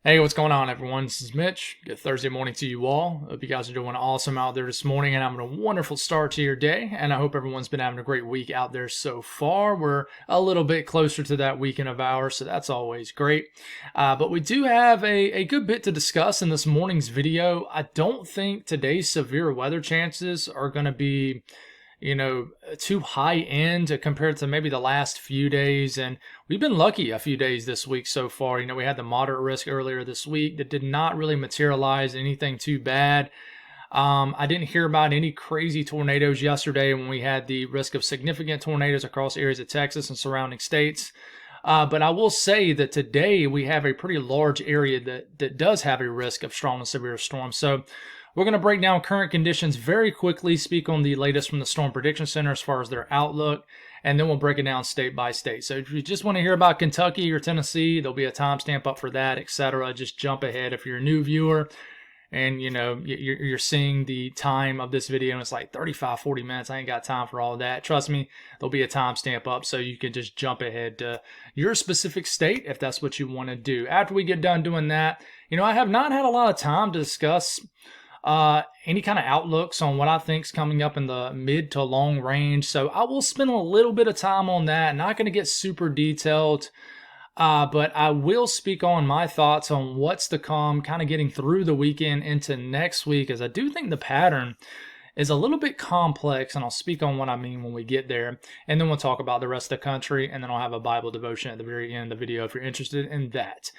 Hey, what's going on, everyone? This is Mitch. Good Thursday morning to you all. Hope you guys are doing awesome out there this morning and having a wonderful start to your day. And I hope everyone's been having a great week out there so far. We're a little bit closer to that weekend of ours, so that's always great. But we do have a good bit to discuss in this morning's video. I don't think today's severe weather chances are going to be too high end compared to maybe the last few days. And we've been lucky a few days this week so far. We had the moderate risk earlier this week that did not really materialize anything too bad. I didn't hear about any crazy tornadoes yesterday when we had the risk of significant tornadoes across areas of Texas and surrounding states. But I will say that today we have a pretty large area that does have a risk of strong and severe storms. So we're going to break down current conditions very quickly, speak on the latest from the Storm Prediction Center as far as their outlook, and then we'll break it down state by state. So if you just want to hear about Kentucky or Tennessee, there'll be a timestamp up for that, etc. Just jump ahead if you're a new viewer and you're seeing the time of this video and it's like 35-40 minutes. I ain't got time for all of that. Trust me, there'll be a timestamp up so you can just jump ahead to your specific state if that's what you want to do. After we get done doing that, I have not had a lot of time to discuss any kind of outlooks on what I think is coming up in the mid to long range. So I will spend a little bit of time on that. Not going to get super detailed, but I will speak on my thoughts on what's to come, kind of getting through the weekend into next week, as I do think the pattern is a little bit complex, and I'll speak on what I mean when we get there. And then we'll talk about the rest of the country, and then I'll have a Bible devotion at the very end of the video if you're interested in that.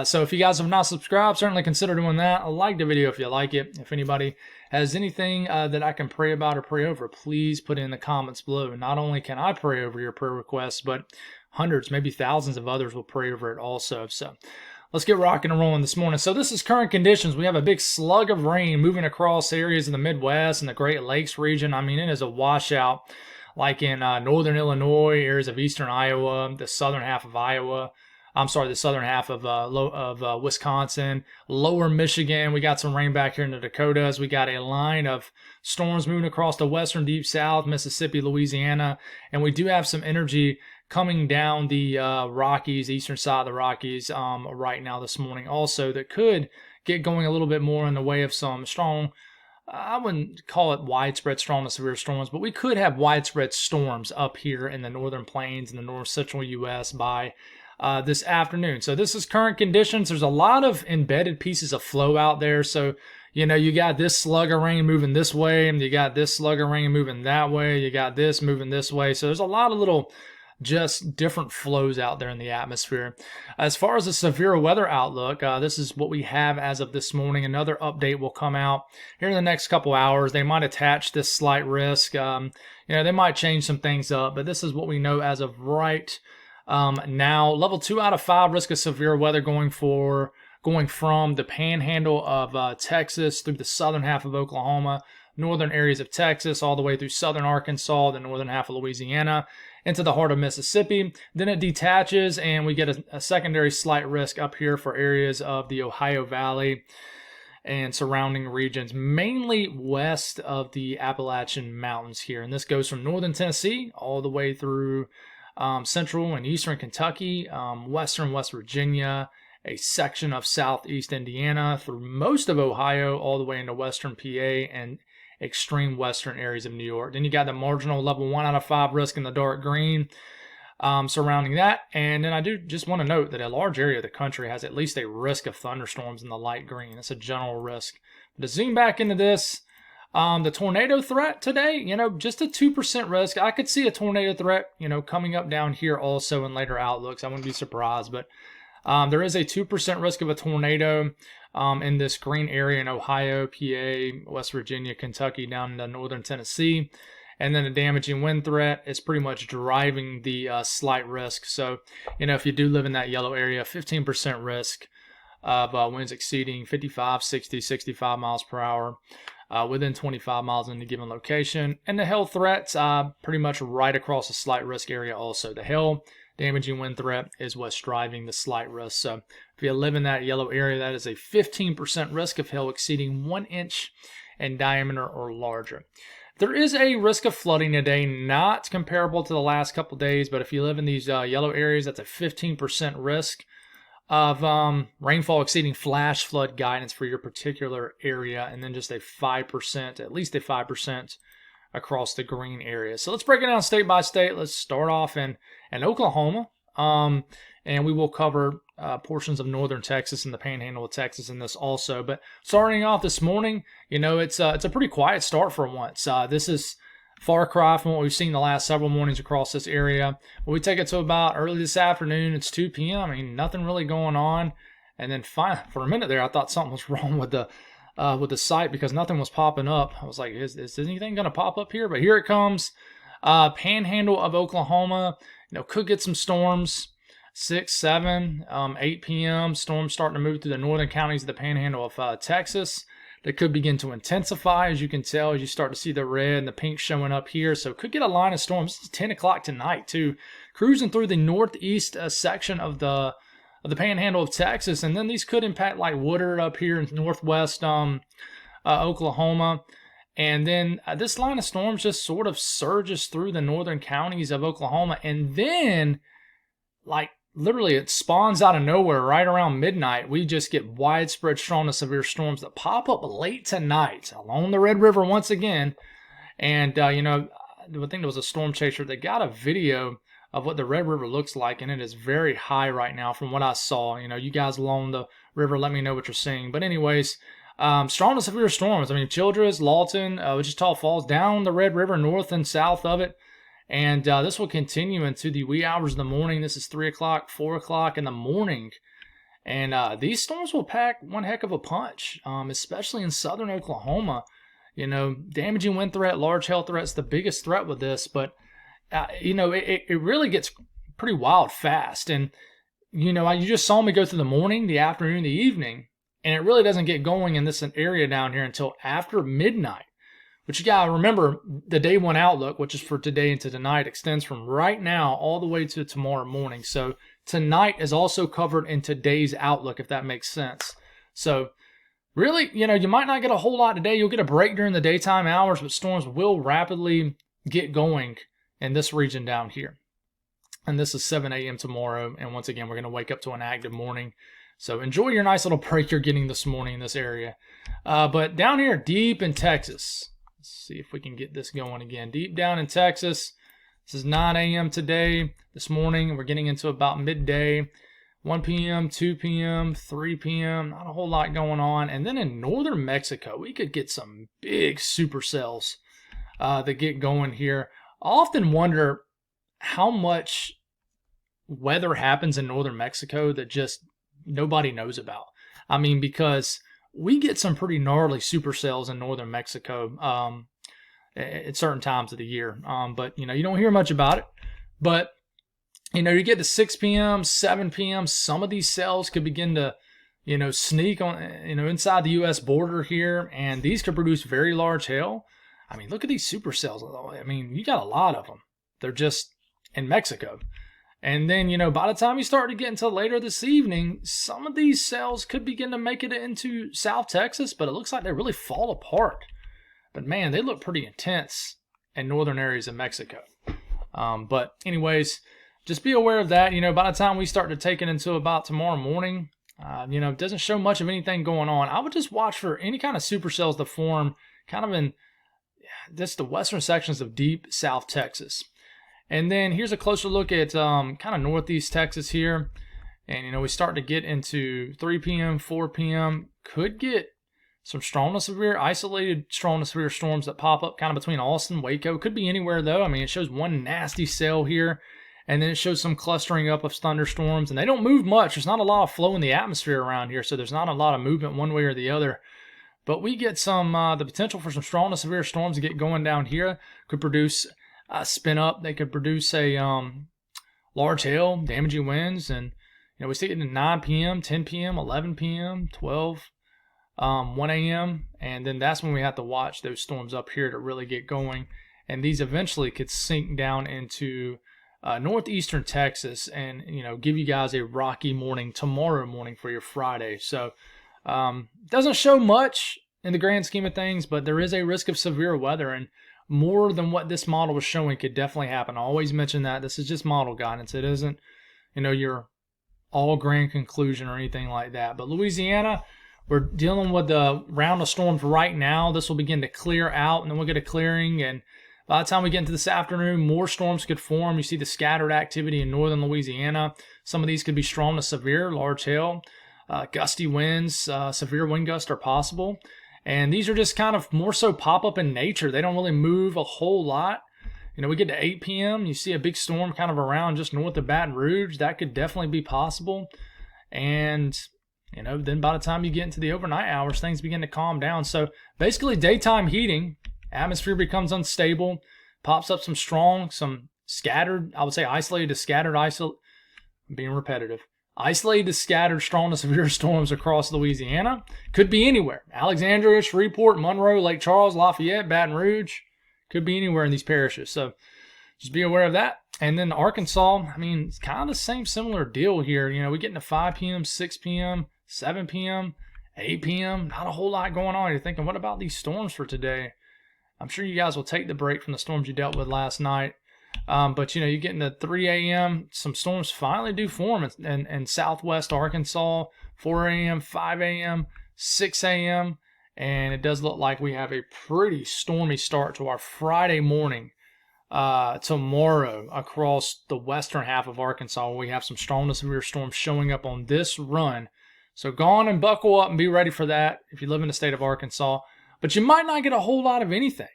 So if you guys have not subscribed, certainly consider doing that. Like the video if you like it. If anybody has anything that I can pray about or pray over, please put it in the comments below. Not only can I pray over your prayer requests, but hundreds, maybe thousands of others will pray over it also. So let's get rocking and rolling this morning. So this is current conditions. We have a big slug of rain moving across areas in the Midwest and the Great Lakes region. I mean, it is a washout, like in northern Illinois, areas of eastern Iowa, the southern half of the southern half of Wisconsin, lower Michigan. We got some rain back here in the Dakotas. We got a line of storms moving across the western deep south, Mississippi, Louisiana, and we do have some energy coming down the Rockies, eastern side of the Rockies right now this morning also, that could get going a little bit more in the way of some strong, I wouldn't call it widespread strong to severe storms, but we could have widespread storms up here in the northern plains and the north central U.S. by this afternoon. So this is current conditions. There's a lot of embedded pieces of flow out there. So, you got this slug of rain moving this way, and you got this slug of rain moving that way. You got this moving this way. So there's a lot of little just different flows out there in the atmosphere. As far as the severe weather outlook, this is what we have as of this morning. Another update will come out here in the next couple hours. They might attach this slight risk. They might change some things up, but this is what we know as of right now. Level 2 out of 5 risk of severe weather going from the panhandle of Texas through the southern half of Oklahoma, northern areas of Texas, all the way through southern Arkansas, the northern half of Louisiana, into the heart of Mississippi. Then it detaches, and we get a secondary slight risk up here for areas of the Ohio Valley and surrounding regions, mainly west of the Appalachian Mountains here. And this goes from northern Tennessee all the way through central and eastern Kentucky, western West Virginia, a section of southeast Indiana, through most of Ohio, all the way into western PA and extreme western areas of New York. Then you got the marginal level 1 out of 5 risk in the dark green surrounding that. And then I do just want to note that a large area of the country has at least a risk of thunderstorms in the light green. That's a general risk. But to zoom back into this, the tornado threat today, just a 2% risk. I could see a tornado threat, coming up down here also in later outlooks. I wouldn't be surprised, but there is a 2% risk of a tornado in this green area in Ohio, PA, West Virginia, Kentucky, down into northern Tennessee. And then the damaging wind threat is pretty much driving the slight risk. So, if you do live in that yellow area, 15% risk of winds exceeding 55, 60, 65 miles per hour within 25 miles in a given location. And the hail threats pretty much right across the slight risk area also. The hail damaging wind threat is what's driving the slight risk. So if you live in that yellow area, that is a 15% risk of hail exceeding 1 inch in diameter or larger. There is a risk of flooding today, not comparable to the last couple days, but if you live in these yellow areas, that's a 15% risk of rainfall exceeding flash flood guidance for your particular area, and then just a 5%, at least a 5% across the green area. So let's break it down state by state. Let's start off in Oklahoma, and we will cover portions of northern Texas and the panhandle of Texas in this also. But starting off this morning, it's a pretty quiet start for once. This is far cry from what we've seen the last several mornings across this area. When we take it to about early this afternoon, it's 2 p.m. I mean, nothing really going on. And then for a minute there, I thought something was wrong with the site because nothing was popping up. I was like, is anything going to pop up here? But here it comes. Panhandle of Oklahoma, could get some storms. 6, 7, 8 p.m. Storms starting to move through the northern counties of the panhandle of Texas. They could begin to intensify, as you can tell, as you start to see the red and the pink showing up here. So could get a line of storms. It's 10 o'clock tonight, too. Cruising through the northeast section of the panhandle of Texas. And then these could impact like Woodard up here in northwest Oklahoma. And then this line of storms just sort of surges through the northern counties of Oklahoma. And then, like, literally, it spawns out of nowhere right around midnight. We just get widespread strong to severe storms that pop up late tonight along the Red River once again. And, I think there was a storm chaser that got a video of what the Red River looks like, and it is very high right now from what I saw. You guys along the river, let me know what you're seeing. But anyways, strong to severe storms. I mean, Childress, Lawton, Wichita Falls, down the Red River, north and south of it. And this will continue into the wee hours of the morning. This is 3 o'clock, 4 o'clock in the morning. And these storms will pack one heck of a punch, especially in southern Oklahoma. Damaging wind threat, large hail threats, the biggest threat with this. But, it really gets pretty wild fast. And, you just saw me go through the morning, the afternoon, the evening. And it really doesn't get going in this area down here until after midnight. But you got to remember, the day one outlook, which is for today into tonight, extends from right now all the way to tomorrow morning. So tonight is also covered in today's outlook, if that makes sense. So really, you might not get a whole lot today. You'll get a break during the daytime hours, but storms will rapidly get going in this region down here. And this is 7 a.m. tomorrow. And once again, we're going to wake up to an active morning. So enjoy your nice little break you're getting this morning in this area. But down here, deep in Texas, let's see if we can get this going again. Deep down in Texas, this is 9 a.m. today. This morning, we're getting into about midday. 1 p.m., 2 p.m., 3 p.m., not a whole lot going on. And then in northern Mexico, we could get some big supercells that get going here. I often wonder how much weather happens in northern Mexico that just nobody knows about. I mean, because we get some pretty gnarly supercells in northern Mexico at certain times of the year. But, you don't hear much about it. But, you get to 6 p.m., 7 p.m., some of these cells could begin to, sneak on, inside the U.S. border here. And these could produce very large hail. I mean, look at these supercells. I mean, you got a lot of them. They're just in Mexico. And then, by the time you start to get into later this evening, some of these cells could begin to make it into South Texas, but it looks like they really fall apart. But man, they look pretty intense in northern areas of Mexico. But anyways, just be aware of that. By the time we start to take it into about tomorrow morning, it doesn't show much of anything going on. I would just watch for any kind of supercells to form kind of in the western sections of deep South Texas. And then here's a closer look at kind of northeast Texas here. And, we start to get into 3 p.m., 4 p.m. Could get some strong to severe, isolated strong to severe storms that pop up kind of between Austin, Waco. Could be anywhere, though. I mean, it shows one nasty cell here. And then it shows some clustering up of thunderstorms. And they don't move much. There's not a lot of flow in the atmosphere around here. So there's not a lot of movement one way or the other. But we get some the potential for some strong to severe storms to get going down here. Could produce spin up. They could produce a large hail, damaging winds, and we see it at 9 p.m., 10 p.m., 11 p.m., 12, 1 a.m., and then that's when we have to watch those storms up here to really get going. And these eventually could sink down into northeastern Texas and give you guys a rocky morning tomorrow morning for your Friday. So doesn't show much in the grand scheme of things, but there is a risk of severe weather, and more than what this model was showing could definitely happen. I always mention that this is just model guidance. It isn't, your all grand conclusion or anything like that. But Louisiana, we're dealing with the round of storms right now. This will begin to clear out, and then we'll get a clearing. And by the time we get into this afternoon, more storms could form. You see the scattered activity in northern Louisiana. Some of these could be strong to severe, large hail, gusty winds, severe wind gusts are possible. And these are just kind of more so pop up in nature. They don't really move a whole lot. You know, we get to 8 p.m., you see a big storm kind of around just north of Baton Rouge. That could definitely be possible. And, you know, then by the time you get into the overnight hours, things begin to calm down. So basically daytime heating, atmosphere becomes unstable, pops up some strong, some scattered, I would say isolated to scattered, being repetitive. Isolated to scattered strong to severe storms across Louisiana. Could be anywhere. Alexandria, Shreveport, Monroe, Lake Charles, Lafayette, Baton Rouge. Could be anywhere in these parishes. So just be aware of that. And then Arkansas, I mean, it's kind of the same similar deal here. You know, we get into 5 p.m., 6 p.m., 7 p.m., 8 p.m. Not a whole lot going on. You're thinking, what about these storms for today? I'm sure you guys will take the break from the storms you dealt with last night. But, you know, you get into 3 a.m., some storms finally do form in southwest Arkansas, 4 a.m., 5 a.m., 6 a.m., and it does look like we have a pretty stormy start to our Friday morning tomorrow across the western half of Arkansas. We have some strong to severe storms showing up on this run. So go on and buckle up and be ready for that if you live in the state of Arkansas. But you might not get a whole lot of anything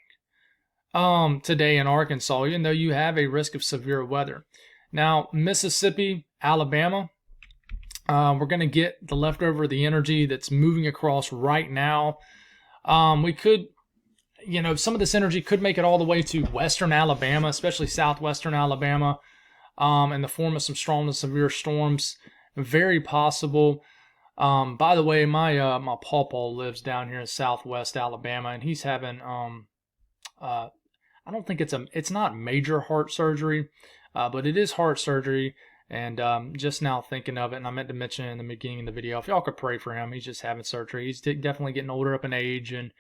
today in Arkansas, even though you have a risk of severe weather. Now, Mississippi, Alabama, we're going to get the leftover of the energy that's moving across right now. We could, you know, some of this energy could make it all the way to western Alabama, especially southwestern Alabama, in the form of some strong to severe storms. Very possible. By the way, my pawpaw lives down here in southwest Alabama, and he's having I don't think it's not major heart surgery, but it is heart surgery. And just now thinking of it, and I meant to mention it in the beginning of the video, if y'all could pray for him, he's just having surgery. He's definitely getting older up in age, and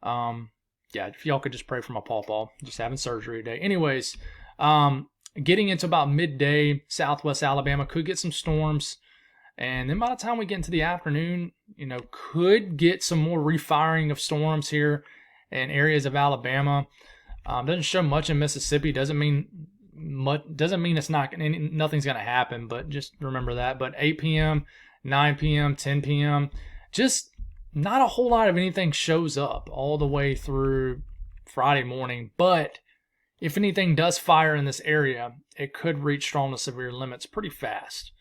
yeah, if y'all could just pray for my pawpaw, just having surgery today. Anyways, getting into about midday, southwest Alabama could get some storms, and then by the time we get into the afternoon, you know, could get some more refiring of storms here in areas of Alabama. Doesn't show much in Mississippi. Doesn't mean it's nothing's going to happen, but just remember that. But 8 p.m., 9 p.m., 10 p.m., just not a whole lot of anything shows up all the way through Friday morning. But if anything does fire in this area, it could reach strong to severe limits pretty fast.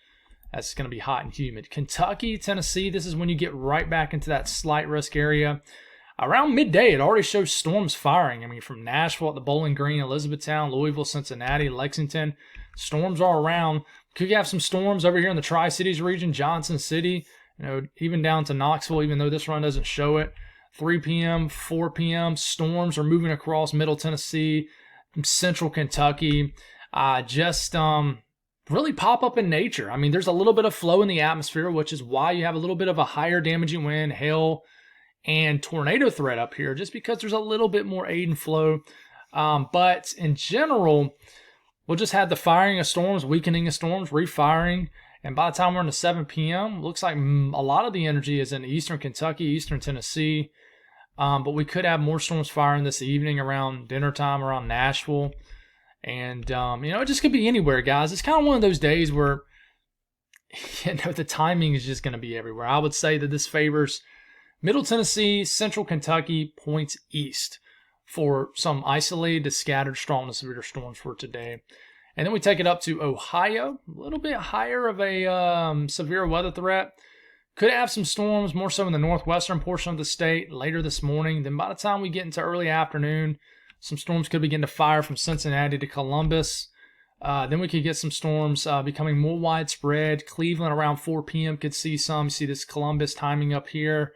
That's going to be hot and humid. Kentucky, Tennessee, this is when you get right back into that slight risk area. Around midday, it already shows storms firing. I mean, from Nashville at the Bowling Green, Elizabethtown, Louisville, Cincinnati, Lexington, storms are around. Could have some storms over here in the Tri-Cities region, Johnson City, you know, even down to Knoxville, even though this run doesn't show it. 3 p.m., 4 p.m., storms are moving across Middle Tennessee, Central Kentucky. Really pop up in nature. I mean, there's a little bit of flow in the atmosphere, which is why you have a little bit of a higher damaging wind, hail, and tornado threat up here, just because there's a little bit more aid and flow. But in general, we'll just have the firing of storms, weakening of storms, refiring. And by the time we're into 7 p.m., looks like a lot of the energy is in eastern Kentucky, eastern Tennessee. But we could have more storms firing this evening around dinner time around Nashville. And, you know, it just could be anywhere, guys. It's kind of one of those days where, you know, the timing is just going to be everywhere. I would say that this favors Middle Tennessee, Central Kentucky, points east for some isolated to scattered strong to severe storms for today. And then we take it up to Ohio, a little bit higher of a severe weather threat. Could have some storms, more so in the northwestern portion of the state later this morning. Then by the time we get into early afternoon, some storms could begin to fire from Cincinnati to Columbus. Then we could get some storms becoming more widespread. Cleveland around 4 p.m. could see some. See this Columbus timing up here.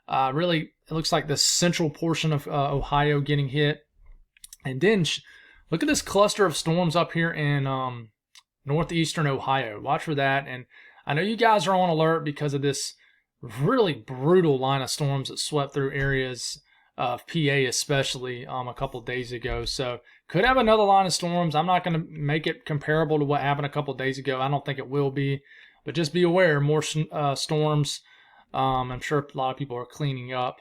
Really, it looks like the central portion of Ohio getting hit. And then look at this cluster of storms up here in northeastern Ohio. Watch for that. And I know you guys are on alert because of this really brutal line of storms that swept through areas of PA especially a couple of days ago. So could have another line of storms. I'm not going to make it comparable to what happened a couple of days ago. I don't think it will be. But just be aware, more storms. I'm sure a lot of people are cleaning up.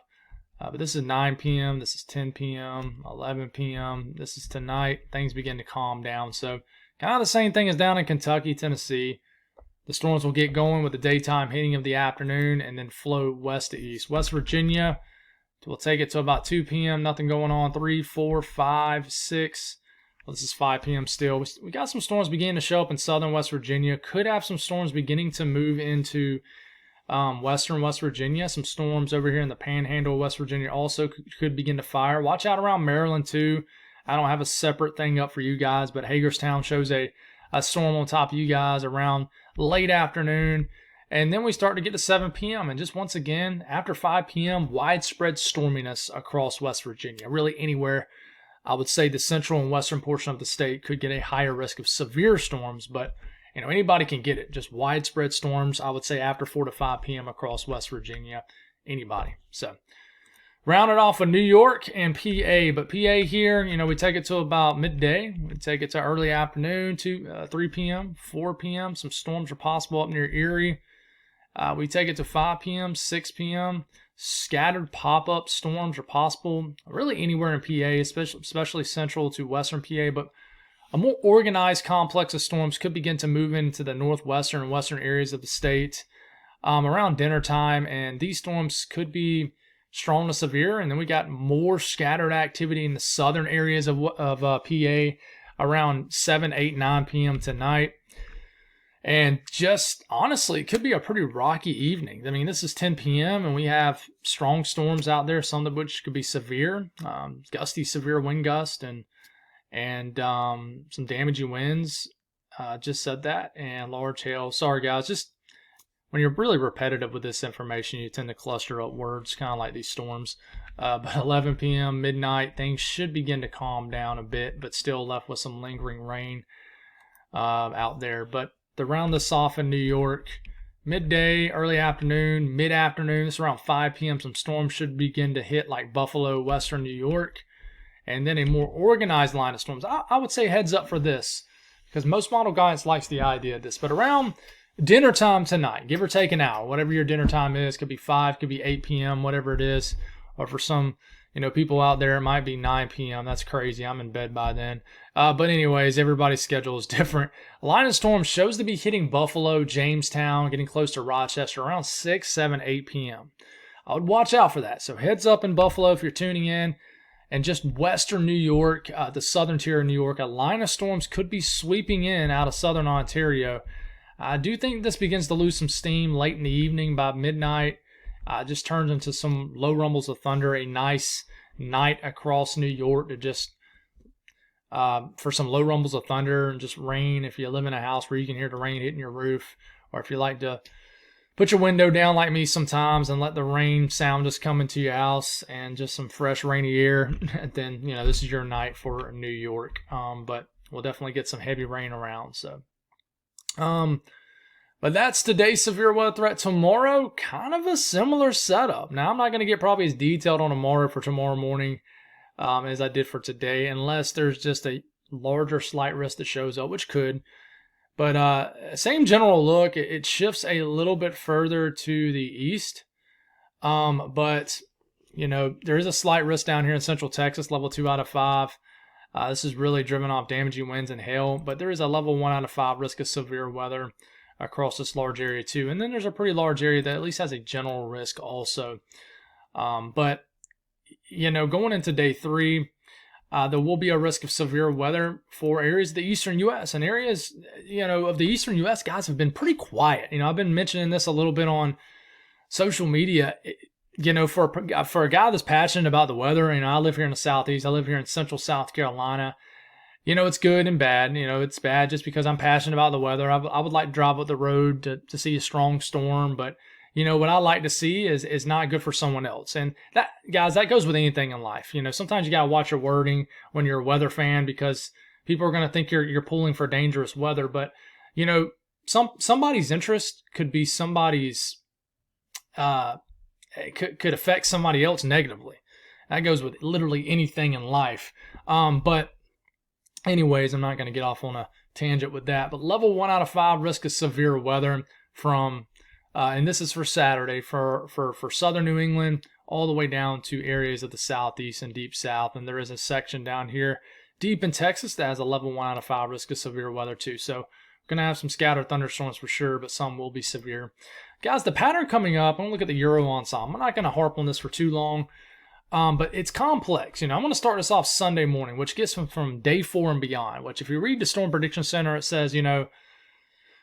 But this is 9 p.m., this is 10 p.m., 11 p.m., this is tonight. Things begin to calm down. So kind of the same thing as down in Kentucky, Tennessee. The storms will get going with the daytime hitting of the afternoon and then flow west to east. West Virginia, we'll take it to about 2 p.m., nothing going on. 3, 4, 5, 6. Well, this is 5 p.m. still. We got some storms beginning to show up in southern West Virginia. Could have some storms beginning to move into western West Virginia. Some storms over here in the panhandle of West Virginia also could begin to fire. Watch out around Maryland too. I don't have a separate thing up for you guys, but Hagerstown shows a storm on top of you guys around late afternoon. And then we start to get to 7 p.m. And just once again, after 5 p.m., widespread storminess across West Virginia. Really anywhere. I would say the central and western portion of the state could get a higher risk of severe storms, but anybody can get it. Just widespread storms, I would say after 4 to 5 p.m. across West Virginia. Anybody. So round it off with New York and PA. But PA here, we take it to about midday. We take it to early afternoon, to 3 p.m., 4 p.m. Some storms are possible up near Erie. We take it to 5 p.m., 6 p.m. Scattered pop-up storms are possible really anywhere in PA, especially central to western PA. But a more organized complex of storms could begin to move into the northwestern and western areas of the state around dinner time. And these storms could be strong to severe. And then we got more scattered activity in the southern areas of PA around 7, 8, 9 p.m. tonight. And just honestly, it could be a pretty rocky evening. I mean, this is 10 p.m. and we have strong storms out there, some of which could be severe, gusty, severe wind gust and some damaging winds. Just said that, and large hail. Sorry, guys. Just when you're really repetitive with this information, you tend to cluster up words, kind of like these storms. But 11 p.m., midnight, things should begin to calm down a bit, but still left with some lingering rain out there. But around this off in New York, midday, early afternoon, mid-afternoon, it's around 5 p.m. Some storms should begin to hit like Buffalo, western New York, and then a more organized line of storms. I would say heads up for this because most model guidance likes the idea of this. But around dinner time tonight, give or take an hour, whatever your dinner time is, could be 5, could be 8 p.m., whatever it is, or for some people out there, it might be 9 p.m. That's crazy. I'm in bed by then. But anyways, everybody's schedule is different. A line of storms shows to be hitting Buffalo, Jamestown, getting close to Rochester around 6, 7, 8 p.m. I would watch out for that. So heads up in Buffalo if you're tuning in. And just western New York, the southern tier of New York, a line of storms could be sweeping in out of southern Ontario. I do think this begins to lose some steam late in the evening. By midnight, just turns into some low rumbles of thunder. A nice night across New York to just for some low rumbles of thunder and just rain. If you live in a house where you can hear the rain hitting your roof, or if you like to put your window down like me sometimes and let the rain sound just come into your house and just some fresh rainy air, then this is your night for New York. But we'll definitely get some heavy rain around. So but that's today's severe weather threat. Tomorrow, kind of a similar setup. Now, I'm not going to get probably as detailed on tomorrow for tomorrow morning as I did for today, unless there's just a larger slight risk that shows up, which could. But same general look. It shifts a little bit further to the east. But, there is a slight risk down here in central Texas, level 2 out of 5. This is really driven off damaging winds and hail. But there is a level 1 out of 5 risk of severe weather across this large area too. And then there's a pretty large area that at least has a general risk also. But, going into day 3, there will be a risk of severe weather for areas of the eastern U.S. And areas, of the eastern U.S., guys, have been pretty quiet. I've been mentioning this a little bit on social media. For a guy that's passionate about the weather, I live here in the southeast. I live here in central South Carolina. It's good and bad. It's bad just because I'm passionate about the weather. I would like to drive up the road to see a strong storm, but what I like to see is not good for someone else. And that, guys, that goes with anything in life. Sometimes you got to watch your wording when you're a weather fan because people are going to think you're pulling for dangerous weather. But, somebody's interest could be somebody's, could affect somebody else negatively. That goes with literally anything in life. But anyways, I'm not going to get off on a tangent with that. But level 1 out of 5 risk of severe weather. from, and this is for Saturday, for southern New England, all the way down to areas of the southeast and deep south. And there is a section down here deep in Texas that has a level 1 out of 5 risk of severe weather too. So we're going to have some scattered thunderstorms for sure, but some will be severe. Guys, the pattern coming up, I'm going to look at the Euro ensemble. I'm not going to harp on this for too long, but it's complex. I'm going to start this off Sunday morning, which gets from day 4 and beyond, which if you read the Storm Prediction Center, it says,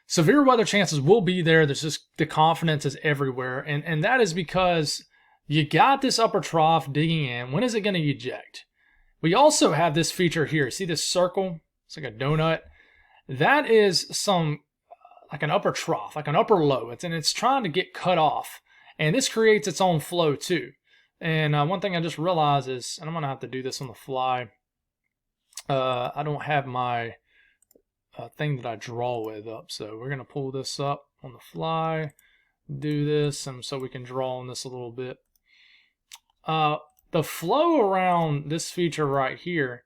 severe weather chances will be there. There's just the confidence is everywhere. And that is because you got this upper trough digging in. When is it going to eject? We also have this feature here. See this circle? It's like a donut. That is like an upper trough, like an upper low. It's trying to get cut off. And this creates its own flow too. And one thing I just realized is, and I'm going to have to do this on the fly. I don't have my thing that I draw with up. So we're going to pull this up on the fly, do this, and so we can draw on this a little bit. The flow around this feature right here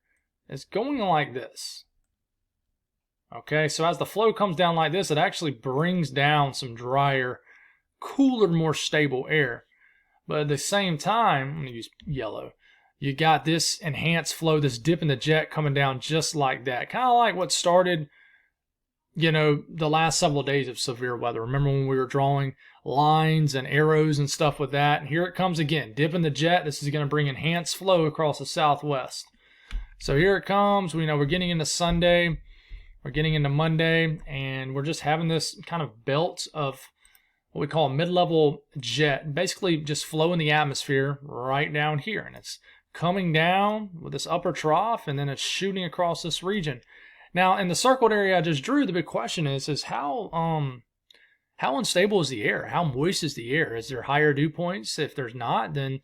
is going like this. Okay, so as the flow comes down like this, it actually brings down some drier, cooler, more stable air. But at the same time, I'm going to use yellow, you got this enhanced flow, this dip in the jet coming down just like that. Kind of like what started, the last several days of severe weather. Remember when we were drawing lines and arrows and stuff with that? And here it comes again, dip in the jet. This is going to bring enhanced flow across the southwest. So here it comes. We're getting into Sunday. We're getting into Monday, and we're just having this kind of belt of what we call a mid-level jet, basically just flow in the atmosphere right down here. And it's coming down with this upper trough, and then it's shooting across this region. Now, in the circled area I just drew, the big question is how unstable is the air? How moist is the air? Is there higher dew points? If there's not, then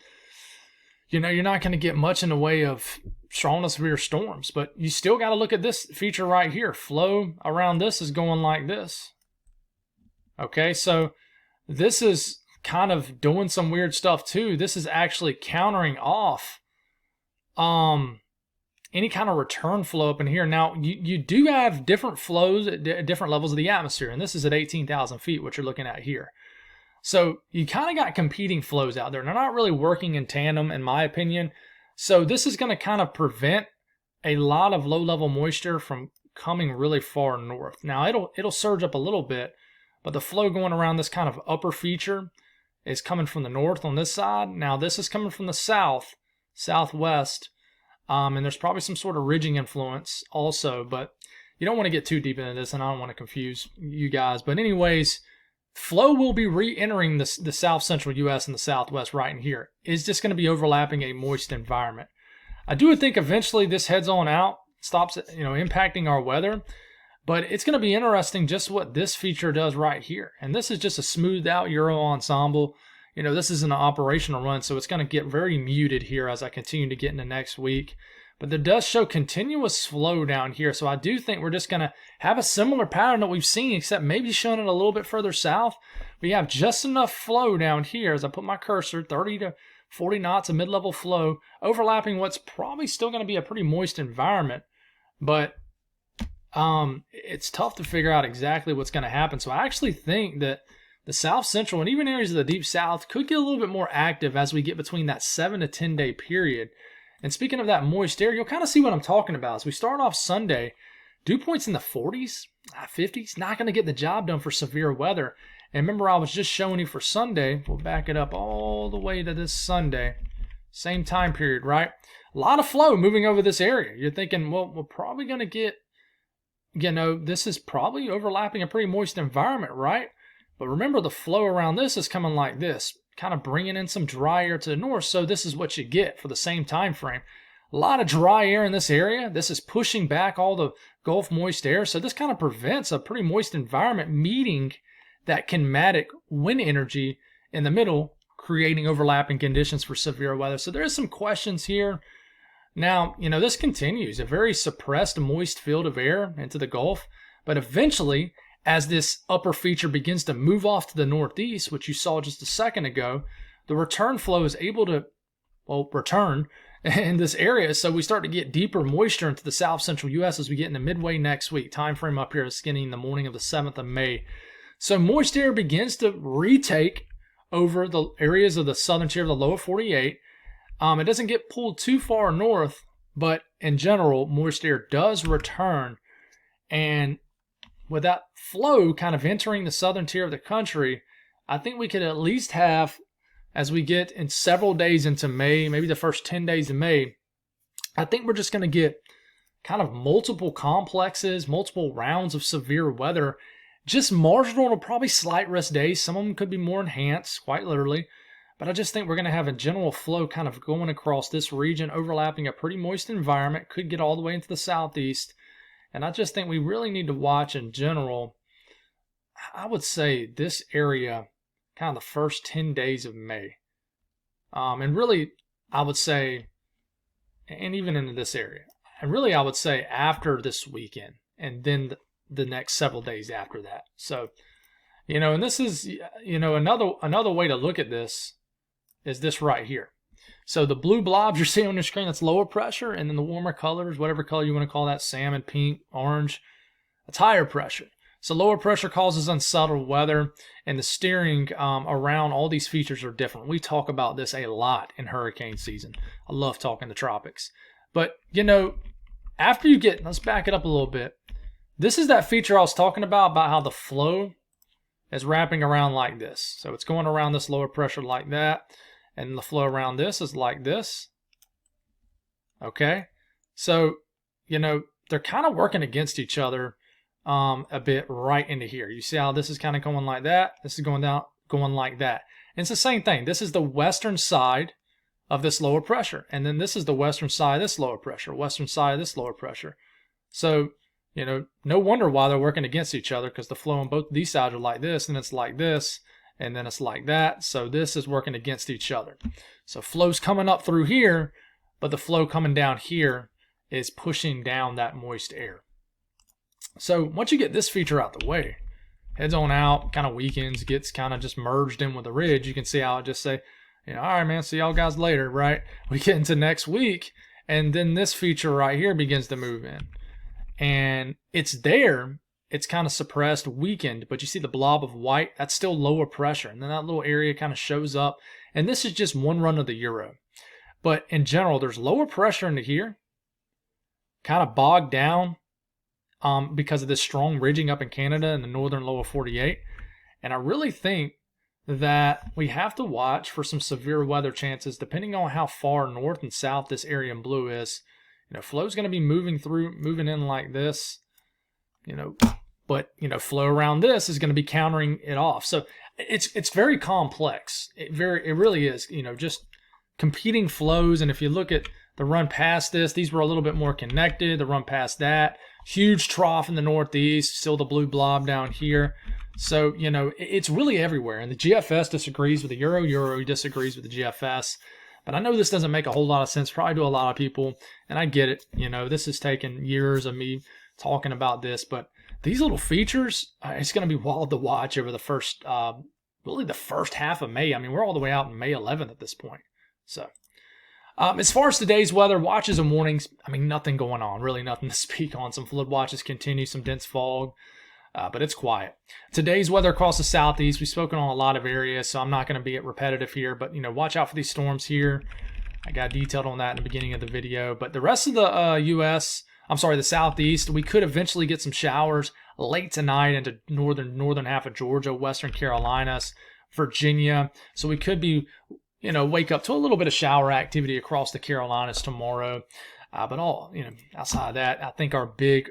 you're not going to get much in the way of strong to severe storms. But you still got to look at this feature right here. Flow around this is going like this. Okay, so this is kind of doing some weird stuff too. This is actually countering off any kind of return flow up in here. Now, you do have different flows at different levels of the atmosphere, and this is at 18,000 feet, what you're looking at here. So you kind of got competing flows out there. They're not really working in tandem, in my opinion. So this is going to kind of prevent a lot of low-level moisture from coming really far north. Now, it'll surge up a little bit, but the flow going around this kind of upper feature is coming from the north on this side. Now, this is coming from the south, southwest, and there's probably some sort of ridging influence also, but you don't want to get too deep into this, and I don't want to confuse you guys. But anyways, flow will be re-entering the south-central U.S. and the southwest right in here. It's just going to be overlapping a moist environment. I do think eventually this heads on out, stops impacting our weather, but it's going to be interesting just what this feature does right here. And this is just a smoothed out Euro ensemble. This is an operational run, so it's going to get very muted here as I continue to get into next week. But there does show continuous flow down here, so I do think we're just going to have a similar pattern that we've seen, except maybe showing it a little bit further south. We have just enough flow down here, as I put my cursor, 30 to 40 knots of mid-level flow, overlapping what's probably still going to be a pretty moist environment. But it's tough to figure out exactly what's going to happen. So I actually think that the south central and even areas of the deep south could get a little bit more active as we get between that 7 to 10 day period. And speaking of that moist air, you'll kind of see what I'm talking about. As we start off Sunday, dew points in the 40s, 50s, not going to get the job done for severe weather. And remember, I was just showing you for Sunday. We'll back it up all the way to this Sunday. Same time period, right? A lot of flow moving over this area. You're thinking, well, we're probably going to get, this is probably overlapping a pretty moist environment, right? But remember, the flow around this is coming like this, kind of bringing in some dry air to the north. So this is what you get for the same time frame. A lot of dry air in this area. This is pushing back all the Gulf moist air. So this kind of prevents a pretty moist environment meeting that kinematic wind energy in the middle, creating overlapping conditions for severe weather. So there is some questions here. Now, this continues, a very suppressed moist field of air into the Gulf, but eventually, as this upper feature begins to move off to the northeast, which you saw just a second ago, the return flow is able to, return in this area. So we start to get deeper moisture into the south central U.S. as we get into midway next week. Time frame up here is skinning the morning of the 7th of May. So moist air begins to retake over the areas of the southern tier of the lower 48. It doesn't get pulled too far north, but in general, moist air does return. And with that flow kind of entering the southern tier of the country, I think we could at least have, as we get in several days into May, maybe the first 10 days of May, I think we're just going to get kind of multiple complexes, multiple rounds of severe weather, just marginal to probably slight risk days. Some of them could be more enhanced, quite literally. But I just think we're going to have a general flow kind of going across this region, overlapping a pretty moist environment, could get all the way into the southeast. And I just think we really need to watch in general, I would say this area, kind of the first 10 days of May. And really, I would say, and even into this area. And really, I would say after this weekend and then the next several days after that. So, and this is, another way to look at this is this right here. So the blue blobs you're seeing on your screen, that's lower pressure. And then the warmer colors, whatever color you want to call that, salmon, pink, orange, that's higher pressure. So lower pressure causes unsettled weather, and the steering around all these features are different. We talk about this a lot in hurricane season. I love talking the tropics. But, after you get, let's back it up a little bit. This is that feature I was talking about how the flow is wrapping around like this. So it's going around this lower pressure like that, and the flow around this is like this. Okay? So, they're kind of working against each other a bit right into here. You see how this is kind of going like that? This is going down, going like that. And it's the same thing. This is the western side of this lower pressure. And then this is the western side of this lower pressure, western side of this lower pressure. So, no wonder why they're working against each other, because the flow on both of these sides are like this, and it's like this, and then it's like that. So this is working against each other. So flow's coming up through here, but the flow coming down here is pushing down that moist air. So once you get this feature out the way, heads on out, kind of weakens, gets kind of just merged in with the ridge. You can see how it just say, all right, man, see y'all guys later, right? We get into next week, and then this feature right here begins to move in. And it's there, it's kind of suppressed, weakened, but you see the blob of white, that's still lower pressure. And then that little area kind of shows up. And this is just one run of the Euro. But in general, there's lower pressure into here, kind of bogged down because of this strong ridging up in Canada and the northern lower 48. And I really think that we have to watch for some severe weather chances depending on how far north and south this area in blue is. Flow's going to be moving in like this, but flow around this is going to be countering it off. So it's very complex. It really is, just competing flows. And if you look at the run past this, these were a little bit more connected. The run past that, huge trough in the northeast, still the blue blob down here. So, it's really everywhere. And the GFS disagrees with the Euro. Euro disagrees with the GFS. But I know this doesn't make a whole lot of sense, probably to a lot of people. And I get it. This has taken years of me talking about this. But these little features, it's going to be wild to watch over the first, really the first half of May. I mean, we're all the way out in May 11th at this point. So, as far as today's weather, watches and warnings, nothing going on. Really nothing to speak on. Some flood watches continue, some dense fog. But it's quiet. Today's weather across the southeast, we've spoken on a lot of areas, so I'm not going to be repetitive here, but watch out for these storms here. I got detailed on that in the beginning of the video. But the rest of the the southeast, we could eventually get some showers late tonight into northern half of Georgia, western Carolinas, Virginia. So we could be, wake up to a little bit of shower activity across the Carolinas tomorrow. But outside of that, I think our big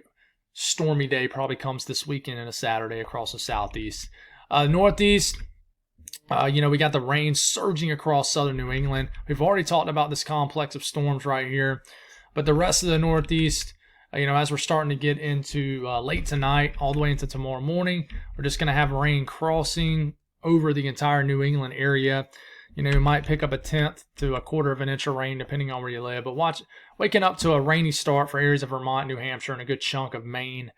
stormy day probably comes this weekend and a Saturday across the southeast. Northeast, we got the rain surging across southern New England. We've already talked about this complex of storms right here. But the rest of the northeast, as we're starting to get into late tonight, all the way into tomorrow morning, we're just going to have rain crossing over the entire New England area. You might pick up 1/10 to 1/4 of an inch of rain depending on where you live. But waking up to a rainy start for areas of Vermont, New Hampshire, and a good chunk of Maine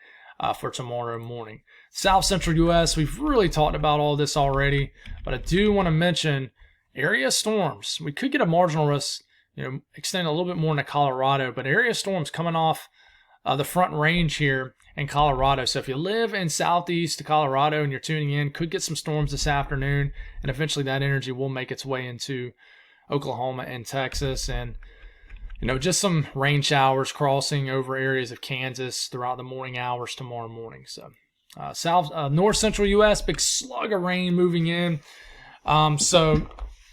for tomorrow morning. South Central U.S., we've really talked about all this already. But I do want to mention area storms. We could get a marginal risk, extend a little bit more into Colorado. But area storms coming off the Front Range here in Colorado. So if you live in southeast Colorado and you're tuning in, could get some storms this afternoon, and eventually that energy will make its way into Oklahoma and Texas, and just some rain showers crossing over areas of Kansas throughout the morning hours tomorrow morning. So north central U.S., big slug of rain moving in. So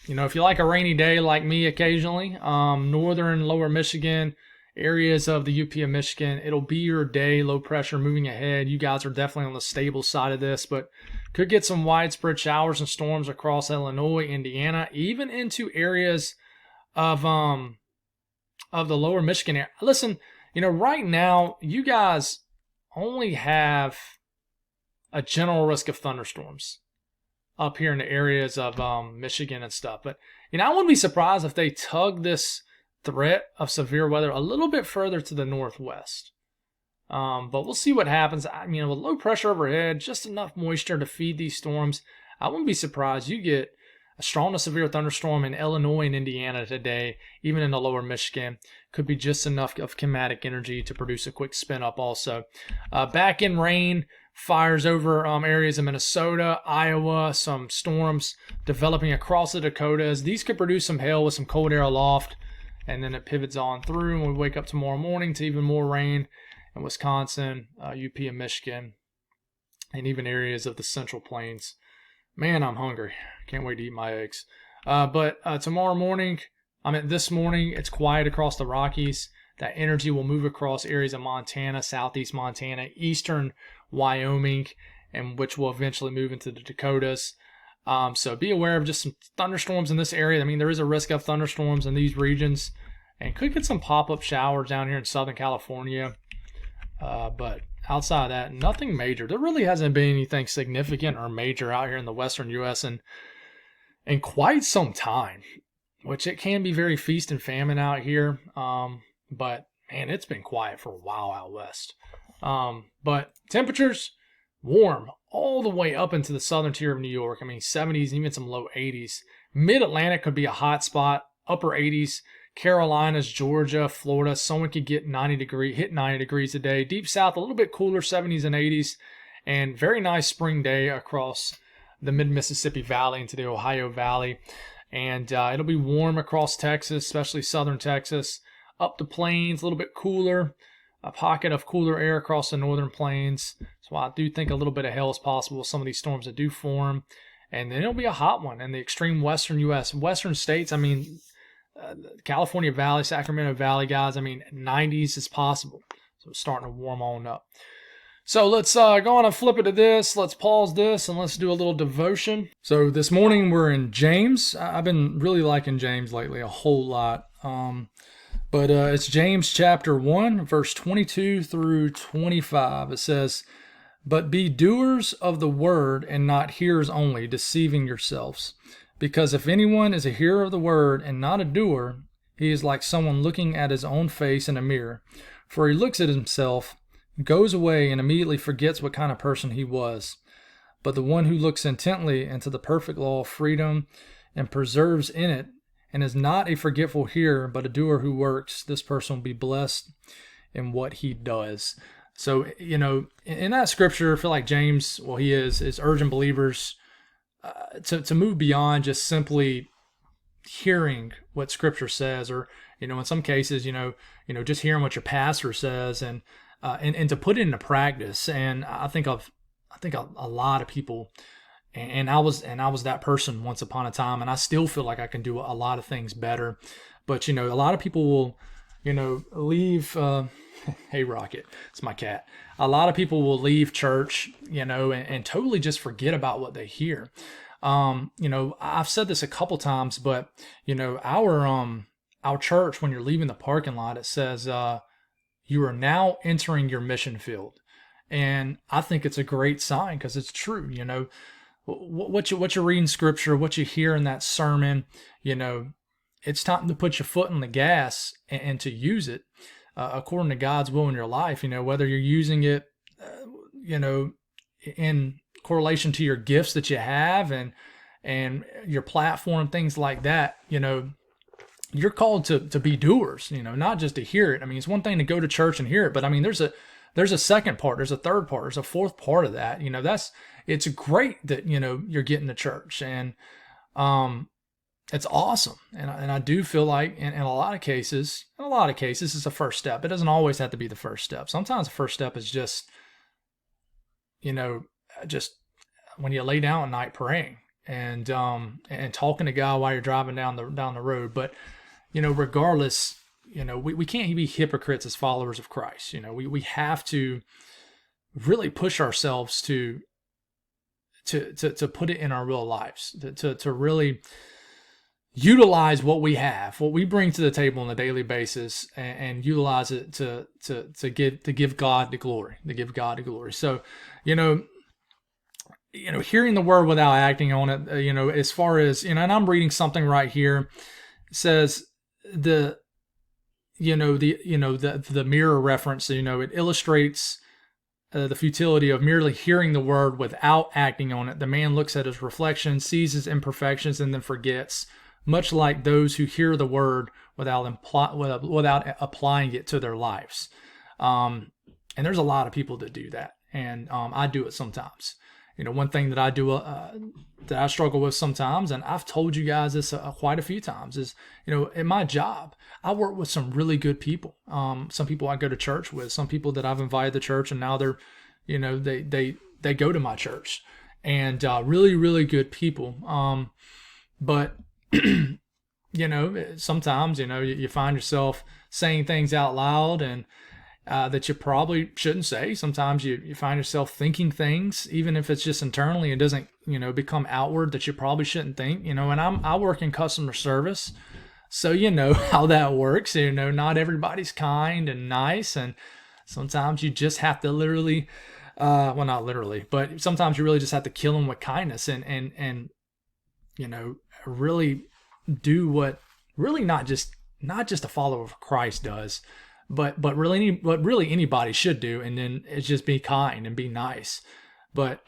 if you like a rainy day like me occasionally, northern lower Michigan, areas of the UP of Michigan, it'll be your day. Low pressure moving ahead. You guys are definitely on the stable side of this, but could get some widespread showers and storms across Illinois, Indiana, even into areas of the lower Michigan area. Listen, right now you guys only have a general risk of thunderstorms up here in the areas of Michigan and stuff. But I wouldn't be surprised if they tug this threat of severe weather a little bit further to the northwest. But we'll see what happens. With low pressure overhead, just enough moisture to feed these storms, I wouldn't be surprised you get a strong to severe thunderstorm in Illinois and Indiana today, even in the lower Michigan. Could be just enough of kinetic energy to produce a quick spin up also. Back in rain, fires over areas of Minnesota, Iowa, some storms developing across the Dakotas. These could produce some hail with some cold air aloft, and then it pivots on through, and we wake up tomorrow morning to even more rain in Wisconsin, UP and Michigan, and even areas of the Central Plains. Man, I'm hungry. Can't wait to eat my eggs. But tomorrow morning, this morning, it's quiet across the Rockies. That energy will move across areas of Montana, southeast Montana, eastern Wyoming, and which will eventually move into the Dakotas. So be aware of just some thunderstorms in this area. There is a risk of thunderstorms in these regions, and could get some pop-up showers down here in Southern California. But outside of that, nothing major. There really hasn't been anything significant or major out here in the western U.S. in quite some time, which it can be very feast and famine out here. But man, it's been quiet for a while out west. But temperatures warm all the way up into the southern tier of New York. 70s, even some low 80s. Mid-Atlantic could be a hot spot, upper 80s. Carolinas, Georgia, Florida, someone could get hit 90 degrees a day. Deep south, a little bit cooler, 70s and 80s. And very nice spring day across the mid-Mississippi Valley into the Ohio Valley. And it'll be warm across Texas, especially southern Texas. Up the plains, a little bit cooler. A pocket of cooler air across the northern plains. So I do think a little bit of hail is possible with some of these storms that do form. And then it'll be a hot one in the extreme western U.S. Western states, California Valley, Sacramento Valley, guys, 90s is possible. So it's starting to warm on up. So let's go on and flip it to this. Let's pause this and let's do a little devotion. So this morning we're in James. I've been really liking James lately a whole lot. But it's James chapter 1, verse 22 through 25. It says, "But be doers of the word and not hearers only, deceiving yourselves. Because if anyone is a hearer of the word and not a doer, he is like someone looking at his own face in a mirror. For he looks at himself, goes away, and immediately forgets what kind of person he was. But the one who looks intently into the perfect law of freedom and preserves in it, and is not a forgetful hearer, but a doer who works, this person will be blessed in what he does." So, in that scripture, I feel like James, he is urging believers to move beyond just simply hearing what Scripture says, or in some cases, just hearing what your pastor says, and to put it into practice. And I think a lot of people, and I was that person once upon a time, and I still feel like I can do a lot of things better. But a lot of people will, leave. Hey, Rocket, it's my cat. A lot of people will leave church, and totally just forget about what they hear. I've said this a couple times, but our church, when you're leaving the parking lot, it says you are now entering your mission field, and I think it's a great sign because it's true. What you're reading scripture, what you hear in that sermon, it's time to put your foot on the gas and to use it according to God's will in your life. Whether you're using it, in correlation to your gifts that you have and your platform, things like that. you're called to be doers, not just to hear it. I mean, it's one thing to go to church and hear it, but I mean, there's a second part, there's a third part, there's a fourth part of that. It's great that, you're getting to church, and it's awesome. And I do feel like in a lot of cases, it's a first step. It doesn't always have to be the first step. Sometimes the first step is just, just when you lay down at night praying and talking to God while you're driving down the road. But, regardless, we can't be hypocrites as followers of Christ. We have to really push ourselves to put it in our real lives, to really utilize what we have, what we bring to the table on a daily basis, and utilize it to give God the glory, So, hearing the word without acting on it, as far as, and I'm reading something right here, it says the mirror reference, it illustrates the futility of merely hearing the word without acting on it. The man looks at his reflection, sees his imperfections, and then forgets, much like those who hear the word without applying it to their lives. And there's a lot of people that do that, and I do it sometimes. One thing that I do that I struggle with sometimes, and I've told you guys this quite a few times, is, in my job, I work with some really good people. Some people I go to church with, some people that I've invited to church, and now they're, they go to my church, and really, really good people. But sometimes, you find yourself saying things out loud and that you probably shouldn't say. Sometimes you find yourself thinking things, even if it's just internally, it doesn't, become outward, that you probably shouldn't think, and I work in customer service. So how that works. Not everybody's kind and nice, and sometimes you just have to literally, well, not literally, but sometimes you really just have to kill them with kindness and really do what really not just a follower of Christ does, but really anybody should do, and then it's just be kind and be nice. But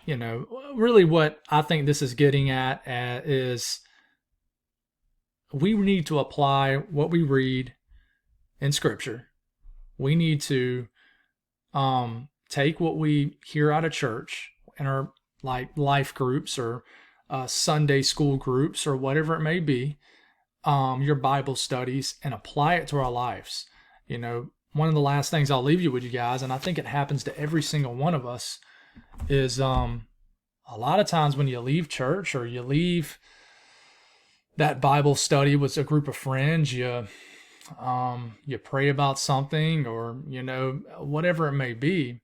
really what I think this is getting at is we need to apply what we read in Scripture. We need to take what we hear out of church in our life groups or Sunday school groups or whatever it may be, your Bible studies, and apply it to our lives. One of the last things I'll leave you with, you guys, and I think it happens to every single one of us, is a lot of times when you leave church or you leave that Bible study with a group of friends, you pray about something, or whatever it may be,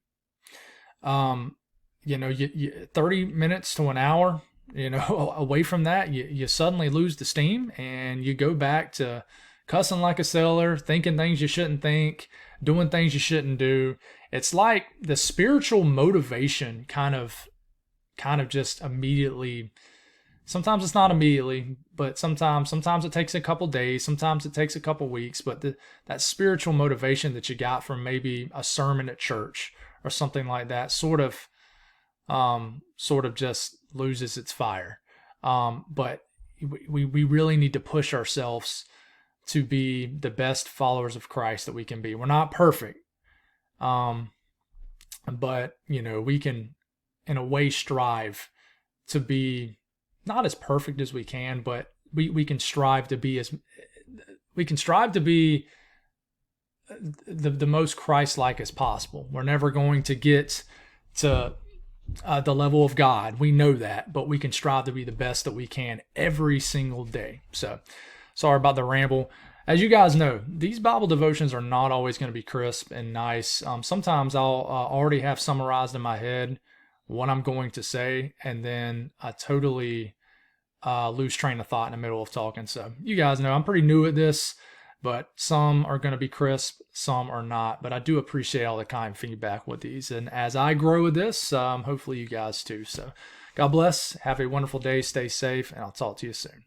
you 30 minutes to an hour, away from that, you suddenly lose the steam, and you go back to cussing like a sailor, thinking things you shouldn't think, doing things you shouldn't do. It's like the spiritual motivation kind of just immediately. Sometimes it's not immediately, but sometimes it takes a couple days, sometimes it takes a couple weeks, but that spiritual motivation that you got from maybe a sermon at church or something like that sort of just loses its fire. But we really need to push ourselves to be the best followers of Christ that we can be. We're not perfect, but we can, in a way, strive to be not as perfect as we can, but we can strive to be the most Christ-like as possible. We're never going to get to the level of God. We know that, but we can strive to be the best that we can every single day. So, sorry about the ramble. As you guys know, these Bible devotions are not always going to be crisp and nice. Sometimes I'll already have summarized in my head what I'm going to say, and then I totally lose train of thought in the middle of talking. So you guys know I'm pretty new at this, but some are going to be crisp, some are not. But I do appreciate all the kind feedback with these. And as I grow with this, hopefully you guys too. So God bless. Have a wonderful day. Stay safe, and I'll talk to you soon.